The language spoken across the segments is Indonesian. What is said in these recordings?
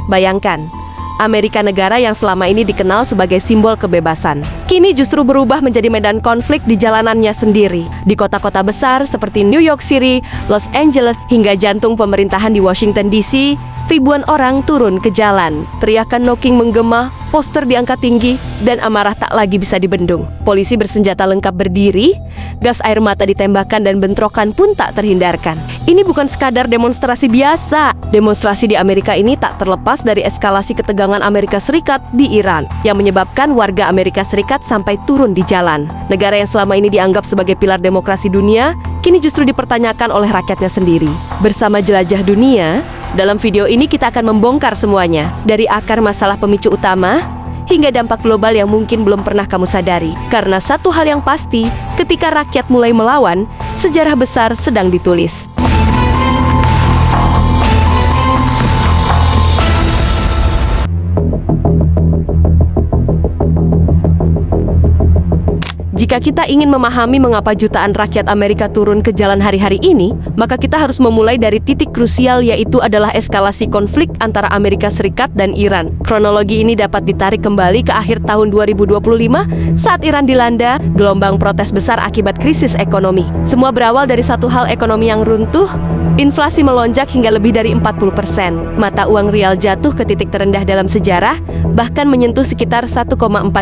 Bayangkan, Amerika negara yang selama ini dikenal sebagai simbol kebebasan, kini justru berubah menjadi medan konflik di jalanannya sendiri. Di kota-kota besar seperti New York City, Los Angeles, hingga jantung pemerintahan di Washington DC, ribuan orang turun ke jalan. Teriakan knocking menggema, poster diangkat tinggi, dan amarah tak lagi bisa dibendung. Polisi bersenjata lengkap berdiri, gas air mata ditembakkan dan bentrokan pun tak terhindarkan. Ini bukan sekadar demonstrasi biasa. Demonstrasi di Amerika ini tak terlepas dari eskalasi ketegangan Amerika Serikat di Iran, yang menyebabkan warga Amerika Serikat sampai turun di jalan. Negara yang selama ini dianggap sebagai pilar demokrasi dunia, kini justru dipertanyakan oleh rakyatnya sendiri. Bersama Jelajah Dunia, dalam video ini kita akan membongkar semuanya, dari akar masalah pemicu utama hingga dampak global yang mungkin belum pernah kamu sadari. Karena satu hal yang pasti, ketika rakyat mulai melawan, sejarah besar sedang ditulis. Jika kita ingin memahami mengapa jutaan rakyat Amerika turun ke jalan hari-hari ini, maka kita harus memulai dari titik krusial, yaitu adalah eskalasi konflik antara Amerika Serikat dan Iran. Kronologi ini dapat ditarik kembali ke akhir tahun 2025 saat Iran dilanda gelombang protes besar akibat krisis ekonomi. Semua berawal dari satu hal ekonomi yang runtuh. Inflasi melonjak hingga lebih dari 40%. Mata uang rial jatuh ke titik terendah dalam sejarah, bahkan menyentuh sekitar 1,4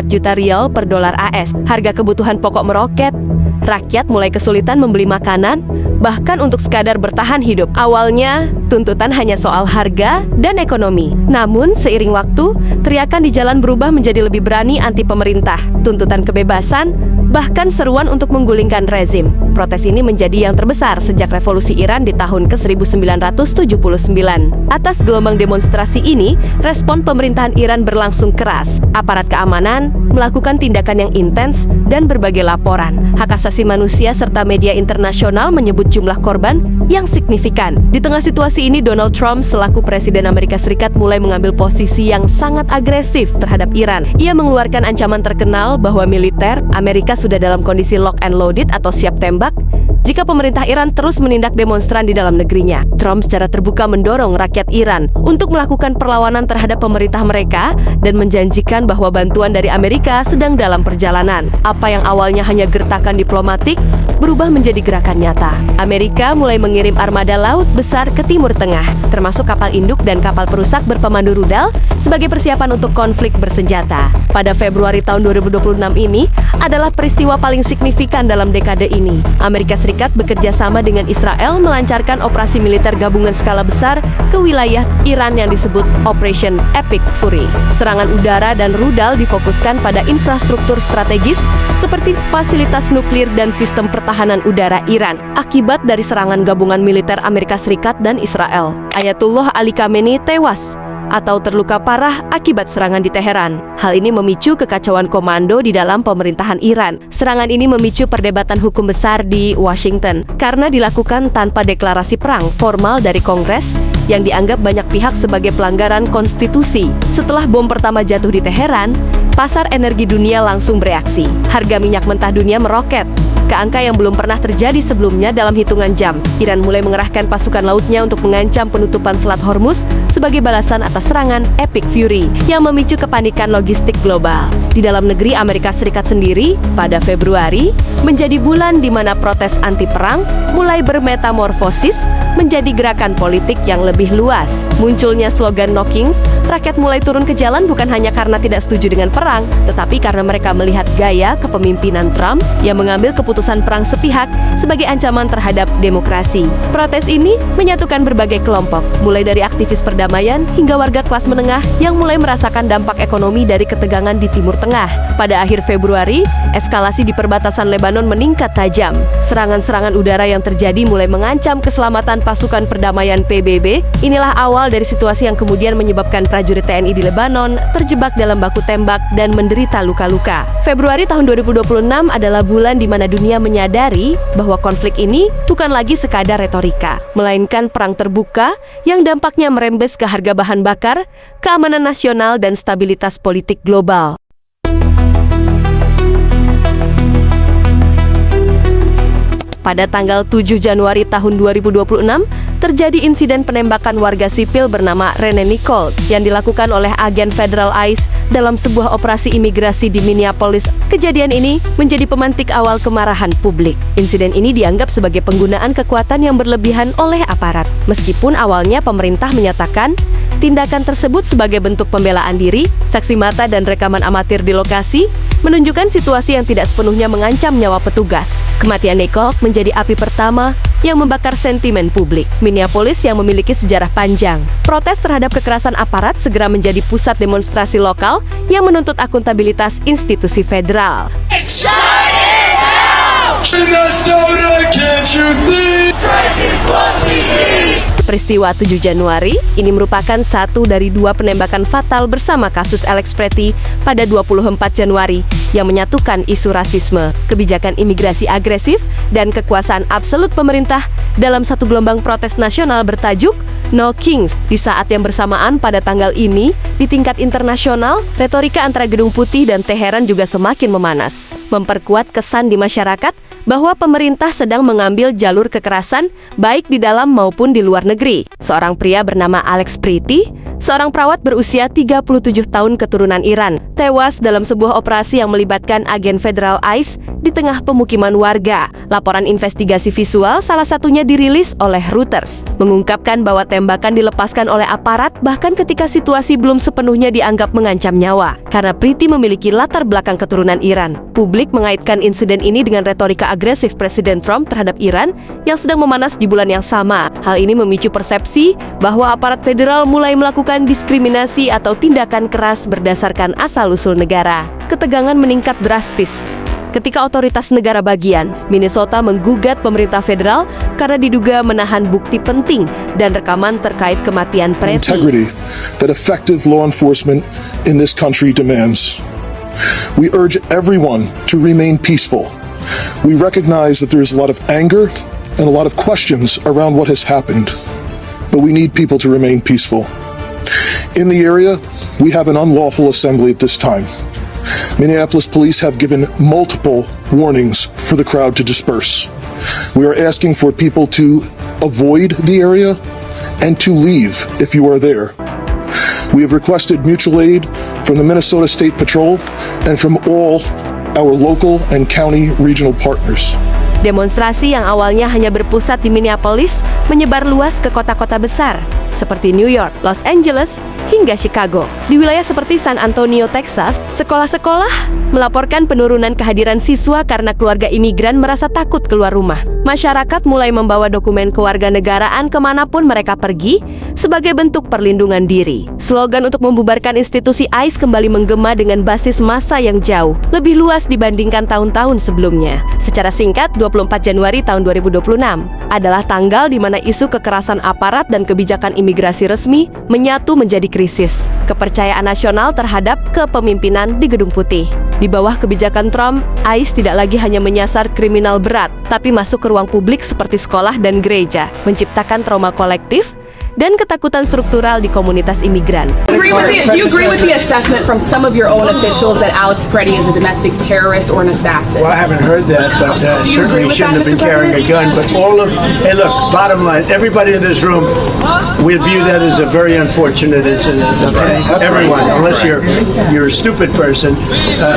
juta rial per dolar AS. Harga kebutuhan pokok meroket. Rakyat mulai kesulitan membeli makanan, bahkan untuk sekadar bertahan hidup. Awalnya, tuntutan hanya soal harga dan ekonomi. Namun, seiring waktu, teriakan di jalan berubah menjadi lebih berani anti pemerintah. Tuntutan kebebasan, bahkan seruan untuk menggulingkan rezim. Protes ini menjadi yang terbesar sejak revolusi Iran di tahun ke-1979. Atas gelombang demonstrasi ini, respon pemerintahan Iran berlangsung keras. Aparat keamanan melakukan tindakan yang intens dan berbagai laporan. Hak asasi manusia serta media internasional menyebut jumlah korban yang signifikan. Di tengah situasi ini, Donald Trump selaku Presiden Amerika Serikat mulai mengambil posisi yang sangat agresif terhadap Iran. Ia mengeluarkan ancaman terkenal bahwa militer Amerika sudah dalam kondisi lock and loaded atau siap tembak jika pemerintah Iran terus menindak demonstran di dalam negerinya. Trump secara terbuka mendorong rakyat Iran untuk melakukan perlawanan terhadap pemerintah mereka dan menjanjikan bahwa bantuan dari Amerika sedang dalam perjalanan. Apa yang awalnya hanya gertakan diplomatik berubah menjadi gerakan nyata. Amerika mulai mengirim armada laut besar ke Timur Tengah, termasuk kapal induk dan kapal perusak berpemandu rudal sebagai persiapan untuk konflik bersenjata. Pada Februari tahun 2026 ini adalah peristiwa paling signifikan dalam dekade ini. Amerika Serikat bekerja sama dengan Israel melancarkan operasi militer gabungan skala besar ke wilayah Iran yang disebut Operation Epic Fury. Serangan udara dan rudal difokuskan pada infrastruktur strategis seperti fasilitas nuklir dan sistem pertahanan udara Iran. Akibat dari serangan gabungan militer Amerika Serikat dan Israel, Ayatullah Ali Khamenei tewas atau terluka parah akibat serangan di Teheran. Hal ini memicu kekacauan komando di dalam pemerintahan Iran. Serangan ini memicu perdebatan hukum besar di Washington karena dilakukan tanpa deklarasi perang formal dari Kongres yang dianggap banyak pihak sebagai pelanggaran konstitusi. Setelah bom pertama jatuh di Teheran, pasar energi dunia langsung bereaksi. Harga minyak mentah dunia meroket ke angka yang belum pernah terjadi sebelumnya dalam hitungan jam. Iran mulai mengerahkan pasukan lautnya untuk mengancam penutupan Selat Hormuz sebagai balasan atas serangan Epic Fury yang memicu kepanikan logistik global. Di dalam negeri Amerika Serikat sendiri, pada Februari menjadi bulan di mana protes anti perang mulai bermetamorfosis menjadi gerakan politik yang lebih luas. Munculnya slogan "No Kings", rakyat mulai turun ke jalan bukan hanya karena tidak setuju dengan perang, tetapi karena mereka melihat gaya kepemimpinan Trump yang mengambil keputusan perang sepihak sebagai ancaman terhadap demokrasi. Protes ini menyatukan berbagai kelompok, mulai dari aktivis perdamaian hingga warga kelas menengah yang mulai merasakan dampak ekonomi dari ketegangan di Timur Tengah. Pada akhir Februari, eskalasi di perbatasan Lebanon meningkat tajam. Serangan-serangan udara yang terjadi mulai mengancam keselamatan pasukan perdamaian PBB. Inilah awal dari situasi yang kemudian menyebabkan prajurit TNI di Lebanon terjebak dalam baku tembak dan menderita luka-luka. Februari tahun 2026 adalah bulan di mana dunia menyadari bahwa konflik ini bukan lagi sekadar retorika, melainkan perang terbuka yang dampaknya merembes ke harga bahan bakar, keamanan nasional, dan stabilitas politik global. Pada tanggal 7 Januari tahun 2026, terjadi insiden penembakan warga sipil bernama Rene Nicole yang dilakukan oleh agen Federal ICE dalam sebuah operasi imigrasi di Minneapolis. Kejadian ini menjadi pemantik awal kemarahan publik. Insiden ini dianggap sebagai penggunaan kekuatan yang berlebihan oleh aparat. Meskipun awalnya pemerintah menyatakan tindakan tersebut sebagai bentuk pembelaan diri, saksi mata dan rekaman amatir di lokasi menunjukkan situasi yang tidak sepenuhnya mengancam nyawa petugas. Kematian Nicole menjadi api pertama yang membakar sentimen publik. Minneapolis yang memiliki sejarah panjang. Protes terhadap kekerasan aparat segera menjadi pusat demonstrasi lokal yang menuntut akuntabilitas institusi federal. Peristiwa 7 Januari ini merupakan satu dari dua penembakan fatal bersama kasus Alex Pretty pada 24 Januari yang menyatukan isu rasisme, kebijakan imigrasi agresif, dan kekuasaan absolut pemerintah dalam satu gelombang protes nasional bertajuk No Kings. Di saat yang bersamaan pada tanggal ini, di tingkat internasional, retorika antara Gedung Putih dan Teheran juga semakin memanas, memperkuat kesan di masyarakat bahwa pemerintah sedang mengambil jalur kekerasan baik di dalam maupun di luar negeri. Seorang pria bernama Alex Pretty, seorang perawat berusia 37 tahun keturunan Iran, tewas dalam sebuah operasi yang melibatkan agen Federal ICE di tengah pemukiman warga. Laporan investigasi visual salah satunya dirilis oleh Reuters, mengungkapkan bahwa tembakan dilepaskan oleh aparat bahkan ketika situasi belum sepenuhnya dianggap mengancam nyawa. Karena Pretty memiliki latar belakang keturunan Iran, publik mengaitkan insiden ini dengan retorika agresif Presiden Trump terhadap Iran yang sedang memanas di bulan yang sama. Hal ini memicu persepsi bahwa aparat federal mulai melakukan diskriminasi atau tindakan keras berdasarkan asal-usul negara. Ketegangan meningkat drastis ketika otoritas negara bagian, Minnesota, menggugat pemerintah federal karena diduga menahan bukti penting dan rekaman terkait kematian Pretty. Integrity that effective law enforcement in this country demands. We urge everyone to remain peaceful. We recognize that there is a lot of anger and a lot of questions around what has happened, but we need people to remain peaceful. In the area, we have an unlawful assembly at this time. Minneapolis police have given multiple warnings for the crowd to disperse. We are asking for people to avoid the area and to leave if you are there. We have requested mutual aid from the Minnesota State Patrol and from all our local and county regional partners. Demonstrasi yang awalnya hanya berpusat di Minneapolis menyebar luas ke kota-kota besar seperti New York, Los Angeles, hingga Chicago. Di wilayah seperti San Antonio, Texas, sekolah-sekolah melaporkan penurunan kehadiran siswa karena keluarga imigran merasa takut keluar rumah. Masyarakat mulai membawa dokumen kewarganegaraan kemanapun mereka pergi sebagai bentuk perlindungan diri. Slogan untuk membubarkan institusi ICE kembali menggema dengan basis massa yang jauh lebih luas dibandingkan tahun-tahun sebelumnya. Secara singkat, 24 Januari tahun 2026 adalah tanggal di mana isu kekerasan aparat dan kebijakan imigrasi resmi menyatu menjadi krisis. Kepercayaan nasional terhadap kepemimpinan di Gedung Putih. Di bawah kebijakan Trump, ICE tidak lagi hanya menyasar kriminal berat, tapi masuk ke ruang publik seperti sekolah dan gereja, menciptakan trauma kolektif dan ketakutan struktural di komunitas imigran. Do you agree with the assessment from some of your own officials that Alex Pretty is a domestic terrorist or an assassin? Well, I haven't heard that, but certainly he shouldn't have been carrying a gun. But hey, look, bottom line, everybody in this room, we view that as a very unfortunate incident. Okay? Everyone, unless you're a stupid person,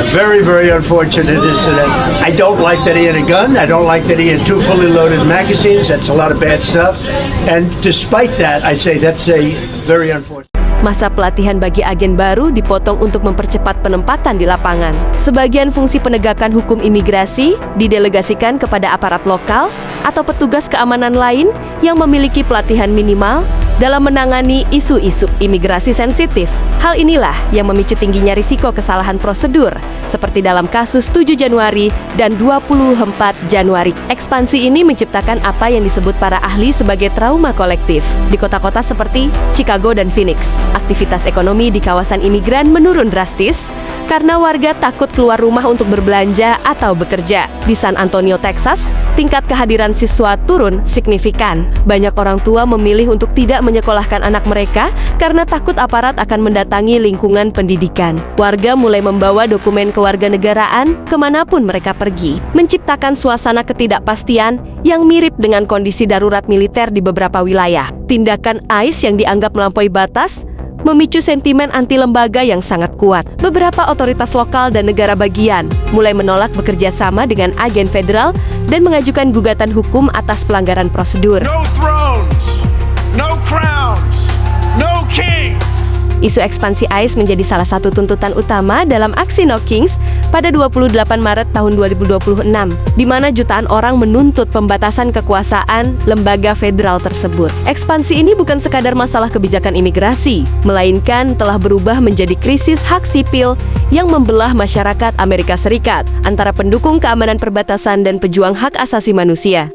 very, very unfortunate incident. I don't like that he had a gun. I don't like that he had 2 fully loaded magazines. That's a lot of bad stuff. And despite that, I say that's a very unfortunate. Masa pelatihan bagi agen baru dipotong untuk mempercepat penempatan di lapangan. Sebagian fungsi penegakan hukum imigrasi didelegasikan kepada aparat lokal atau petugas keamanan lain yang memiliki pelatihan minimal dalam menangani isu-isu imigrasi sensitif. Hal inilah yang memicu tingginya risiko kesalahan prosedur, seperti dalam kasus 7 Januari dan 24 Januari. Ekspansi ini menciptakan apa yang disebut para ahli sebagai trauma kolektif. Di kota-kota seperti Chicago dan Phoenix, aktivitas ekonomi di kawasan imigran menurun drastis karena warga takut keluar rumah untuk berbelanja atau bekerja. Di San Antonio, Texas, tingkat kehadiran siswa turun signifikan. Banyak orang tua memilih untuk tidak menyekolahkan anak mereka karena takut aparat akan mendatangi lingkungan pendidikan. Warga mulai membawa dokumen kewarganegaraan kemanapun mereka pergi, menciptakan suasana ketidakpastian yang mirip dengan kondisi darurat militer di beberapa wilayah. Tindakan ICE yang dianggap melampaui batas memicu sentimen anti lembaga yang sangat kuat. Beberapa otoritas lokal dan negara bagian mulai menolak bekerja sama dengan agen federal dan mengajukan gugatan hukum atas pelanggaran prosedur. No thrones, no crowns, no kings. Isu ekspansi ICE menjadi salah satu tuntutan utama dalam aksi No Kings pada 28 Maret tahun 2026, di mana jutaan orang menuntut pembatasan kekuasaan lembaga federal tersebut. Ekspansi ini bukan sekadar masalah kebijakan imigrasi, melainkan telah berubah menjadi krisis hak sipil yang membelah masyarakat Amerika Serikat antara pendukung keamanan perbatasan dan pejuang hak asasi manusia.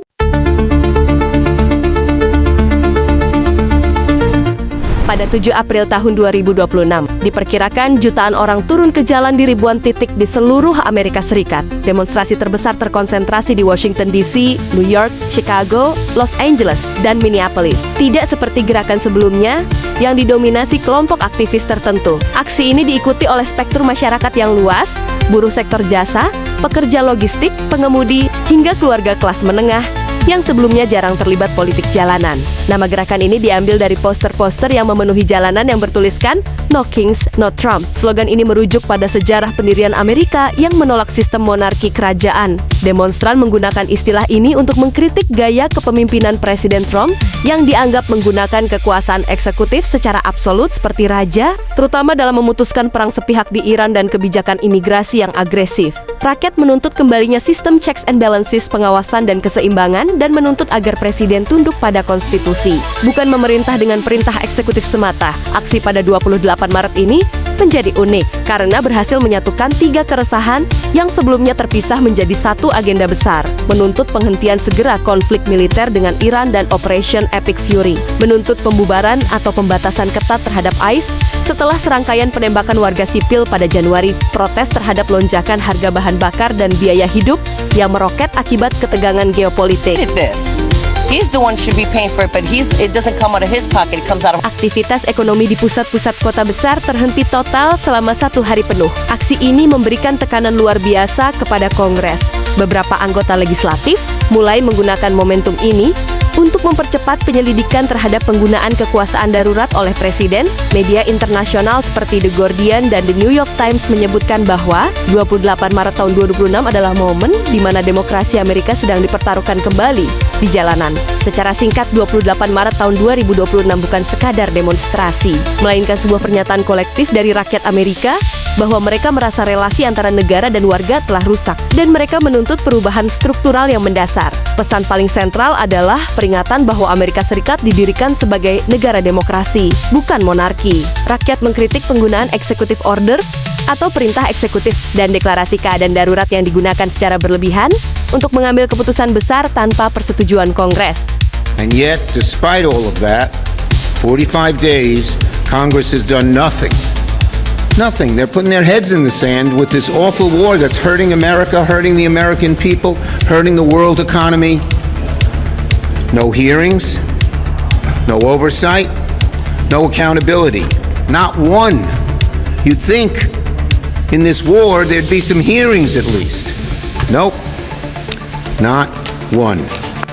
Pada 7 April tahun 2026, diperkirakan jutaan orang turun ke jalan di ribuan titik di seluruh Amerika Serikat. Demonstrasi terbesar terkonsentrasi di Washington DC, New York, Chicago, Los Angeles, dan Minneapolis. Tidak seperti gerakan sebelumnya yang didominasi kelompok aktivis tertentu. Aksi ini diikuti oleh spektrum masyarakat yang luas, buruh sektor jasa, pekerja logistik, pengemudi, hingga keluarga kelas menengah yang sebelumnya jarang terlibat politik jalanan. Nama gerakan ini diambil dari poster-poster yang memenuhi jalanan yang bertuliskan No Kings, No Trump. Slogan ini merujuk pada sejarah pendirian Amerika yang menolak sistem monarki kerajaan. Demonstran menggunakan istilah ini untuk mengkritik gaya kepemimpinan Presiden Trump yang dianggap menggunakan kekuasaan eksekutif secara absolut seperti raja, terutama dalam memutuskan perang sepihak di Iran dan kebijakan imigrasi yang agresif. Rakyat menuntut kembalinya sistem checks and balances, pengawasan dan keseimbangan, dan menuntut agar presiden tunduk pada konstitusi, bukan memerintah dengan perintah eksekutif semata. Aksi pada 28 Maret ini menjadi unik karena berhasil menyatukan 3 keresahan yang sebelumnya terpisah menjadi satu agenda besar, menuntut penghentian segera konflik militer dengan Iran dan Operation Epic Fury, menuntut pembubaran atau pembatasan ketat terhadap ICE setelah serangkaian penembakan warga sipil pada Januari, protes terhadap lonjakan harga bahan bakar dan biaya hidup yang meroket akibat ketegangan geopolitik. He's the one who should be paying for it, but it doesn't come out of his pocket, it comes out of... Aktivitas ekonomi di pusat-pusat kota besar terhenti total selama 1 hari penuh. Aksi ini memberikan tekanan luar biasa kepada Kongres. Beberapa anggota legislatif mulai menggunakan momentum ini untuk mempercepat penyelidikan terhadap penggunaan kekuasaan darurat oleh Presiden. Media internasional seperti The Guardian dan The New York Times menyebutkan bahwa 28 Maret tahun 2026 adalah momen di mana demokrasi Amerika sedang dipertaruhkan kembali di jalanan. Secara singkat, 28 Maret tahun 2026 bukan sekadar demonstrasi, melainkan sebuah pernyataan kolektif dari rakyat Amerika bahwa mereka merasa relasi antara negara dan warga telah rusak, dan mereka menuntut perubahan struktural yang mendasar. Pesan paling sentral adalah peringatan bahwa Amerika Serikat didirikan sebagai negara demokrasi, bukan monarki. Rakyat mengkritik penggunaan executive orders atau perintah eksekutif dan deklarasi keadaan darurat yang digunakan secara berlebihan untuk mengambil keputusan besar tanpa persetujuan Kongres. And yet, despite all of that, 45 days, Congress has done nothing. Nothing. They're putting their heads in the sand with this awful war that's hurting America, hurting the American people, hurting the world economy. No hearings, no oversight, no accountability. Not one. You'd think in this war there'd be some hearings at least. Nope. Not one.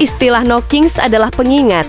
Istilah No Kings adalah pengingat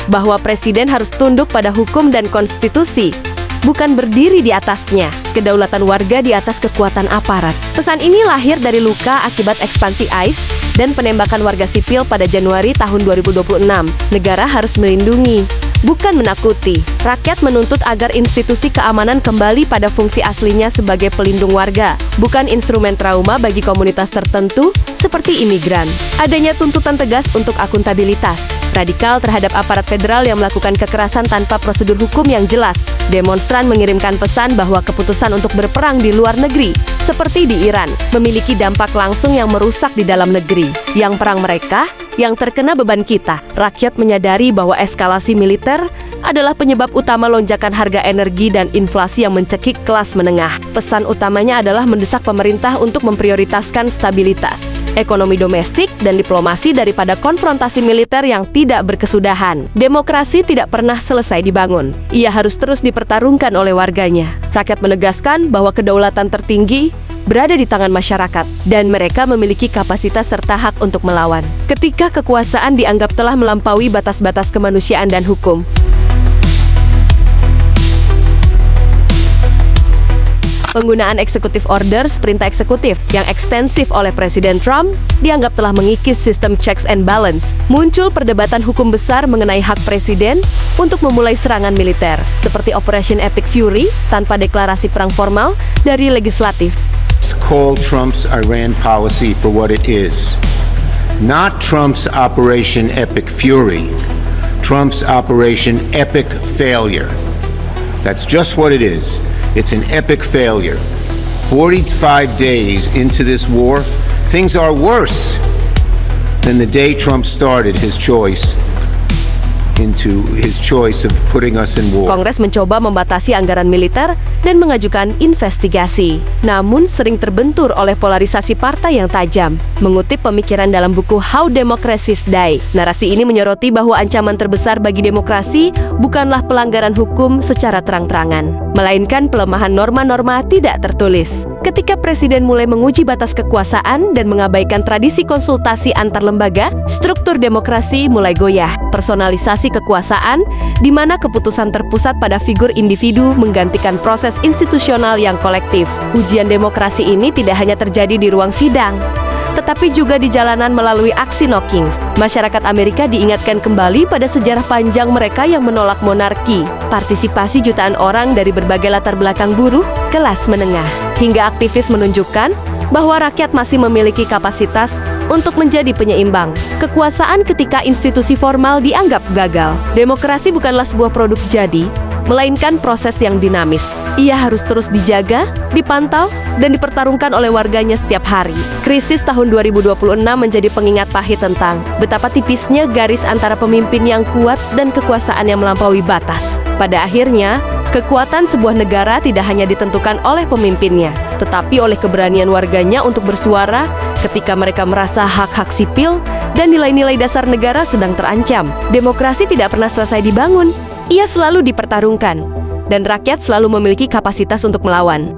bahwa presiden harus tunduk pada hukum dan konstitusi, bukan berdiri di atasnya. Kedaulatan warga di atas kekuatan aparat. Pesan ini lahir dari luka akibat ekspansi ICE dan penembakan warga sipil pada Januari tahun 2026. Negara harus melindungi, bukan menakuti. Rakyat menuntut agar institusi keamanan kembali pada fungsi aslinya sebagai pelindung warga, bukan instrumen trauma bagi komunitas tertentu seperti imigran. Adanya tuntutan tegas untuk akuntabilitas, radikal terhadap aparat federal yang melakukan kekerasan tanpa prosedur hukum yang jelas. Demonstran mengirimkan pesan bahwa keputusan untuk berperang di luar negeri, seperti di Iran, memiliki dampak langsung yang merusak di dalam negeri. Yang perang mereka, yang terkena beban kita. Rakyat menyadari bahwa eskalasi militer adalah penyebab utama lonjakan harga energi dan inflasi yang mencekik kelas menengah. Pesan utamanya adalah mendesak pemerintah untuk memprioritaskan stabilitas ekonomi domestik dan diplomasi daripada konfrontasi militer yang tidak berkesudahan. Demokrasi tidak pernah selesai dibangun. Ia harus terus dipertarungkan oleh warganya. Rakyat menegaskan bahwa kedaulatan tertinggi berada di tangan masyarakat, dan mereka memiliki kapasitas serta hak untuk melawan ketika kekuasaan dianggap telah melampaui batas-batas kemanusiaan dan hukum. Penggunaan executive orders, perintah eksekutif, yang ekstensif oleh Presiden Trump dianggap telah mengikis sistem checks and balance. Muncul perdebatan hukum besar mengenai hak presiden untuk memulai serangan militer, seperti Operation Epic Fury tanpa deklarasi perang formal dari legislatif. Call Trump's Iran policy for what it is. Not Trump's Operation Epic Fury, Trump's Operation Epic Failure. That's just what it is. It's an epic failure. 45 days into this war, things are worse than the day Trump started his choice of putting us in war. Kongres mencoba membatasi anggaran militer dan mengajukan investigasi, namun sering terbentur oleh polarisasi partai yang tajam. Mengutip pemikiran dalam buku How Democracies Die, narasi ini menyoroti bahwa ancaman terbesar bagi demokrasi bukanlah pelanggaran hukum secara terang-terangan, melainkan pelemahan norma-norma tidak tertulis. Ketika presiden mulai menguji batas kekuasaan dan mengabaikan tradisi konsultasi antar lembaga, struktur demokrasi mulai goyah. Personalisasi kekuasaan, di mana keputusan terpusat pada figur individu menggantikan proses institusional yang kolektif. Ujian demokrasi ini tidak hanya terjadi di ruang sidang, tetapi juga di jalanan melalui aksi knockings. Masyarakat Amerika diingatkan kembali pada sejarah panjang mereka yang menolak monarki, partisipasi jutaan orang dari berbagai latar belakang buruh, kelas menengah, hingga aktivis menunjukkan bahwa rakyat masih memiliki kapasitas untuk menjadi penyeimbang kekuasaan ketika institusi formal dianggap gagal. Demokrasi bukanlah sebuah produk jadi, melainkan proses yang dinamis. Ia harus terus dijaga, dipantau, dan dipertarungkan oleh warganya setiap hari. Krisis tahun 2026 menjadi pengingat pahit tentang betapa tipisnya garis antara pemimpin yang kuat dan kekuasaan yang melampaui batas. Pada akhirnya, kekuatan sebuah negara tidak hanya ditentukan oleh pemimpinnya, tetapi oleh keberanian warganya untuk bersuara ketika mereka merasa hak-hak sipil dan nilai-nilai dasar negara sedang terancam. Demokrasi tidak pernah selesai dibangun, ia selalu dipertarungkan, dan rakyat selalu memiliki kapasitas untuk melawan.